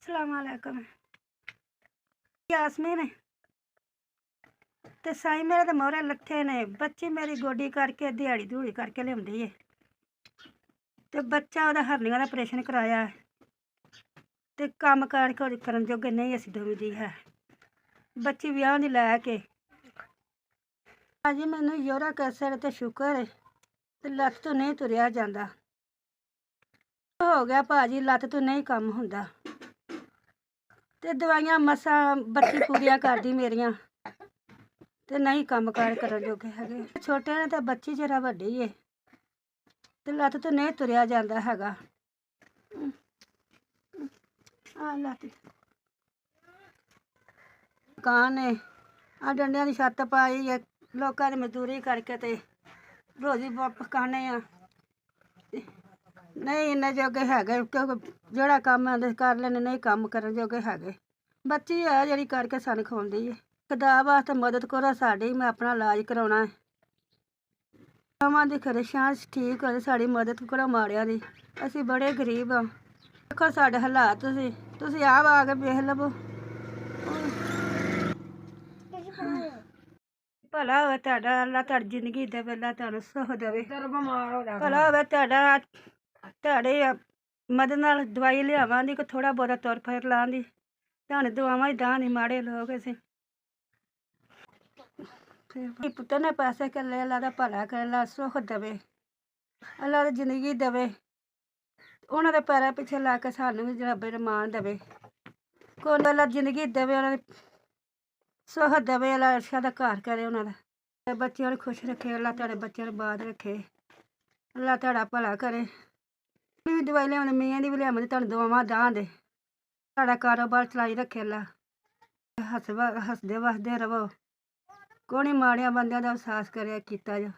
अस्सलामुअलैकुम। यासमीन ते साईं मेरे तो मोहरे लत्थे ने। बच्ची मेरी गोडी करके दिहाड़ी धूड़ी करके लियाउंदी है ते बच्चा ओहदा हरनियां दा ऑपरेशन कराया ते कम्म कार करन जोगे नहीं असीं दोवें जी है। बच्ची विआह दी लै के अजी मैनू यूरिक एसिड ते शुगर है ते लत्त तो नहीं तुरिया जांदा। हो गया भाजी, लत्त तो नहीं कम हुंदा ते दवाइयां मसां बच्ची पूरियां करदी मेरियां ते नहीं कम कार करन जोगे हैगे। छोटे ने ते बच्ची जरा वड्डी है ते लत्त तो नहीं तुरिया जांदा हैगा। लत्त कान ने आ डंडियां दी छत्त पाई है, लोकां दी मजदूरी करके ते रोजी पकाने आ। नहीं इन्ने जोगे हैगे क्योंकि जेह्ड़ा कम्म आंदे कर लैने, नहीं कम करन जोगे हैगे। बच्ची है जेह्ड़ी करके सन खाउंदी है। खुदा वास्ते मदद करो साडी, मैं अपना इलाज कराउणा है। मावां दी परेशान ठीक हो, साडी मदद करो माड़ियां दी, असीं बड़े गरीब हाँ। देखो साडे हालात तुसीं आप आ के वेख लवो। भला होवे तुहाडा, अल्लाह तुहाडी जिंदगी देवे, अल्लाह तुहानू सुख देवे। भला होवे तुहाडा, तुहाडी मदद नाल दवाई लियावां दी, कोई थोड़ा बहुता तुर फिर लां दी, तुहानू दुआवां ही दां दी, माड़े लोग असीं। पुत्तर ने पैसे कल्ले, अल्लाह दा भला करे, अल्लाह सुख देवे, अल्लाह दी जिंदगी देवे, उन्हां दे पैरां पिच्छे ला के सानू भी रब रमान देवे। कोई अल्लाह जिंदगी देवे, उन्हां दी सुख देवे, अल्लाह अच्छा दा घर करे उन्हां दा। बच्चेआं नू खुश रखे, अल्लाह तुहाडे बच्चेआं नू बाद रखे, अल्लाह तुहाडा भला करे। भी दवाई लियावनी, मियां दी भी लियावनी, तुहानू दुआवां दां दे, तुहाडा कारोबार चलाई रखे अल्लाह। हसदे वसदे रवो, कोई नी माड़ियां बंदियां दा एहसास करे कीता जो।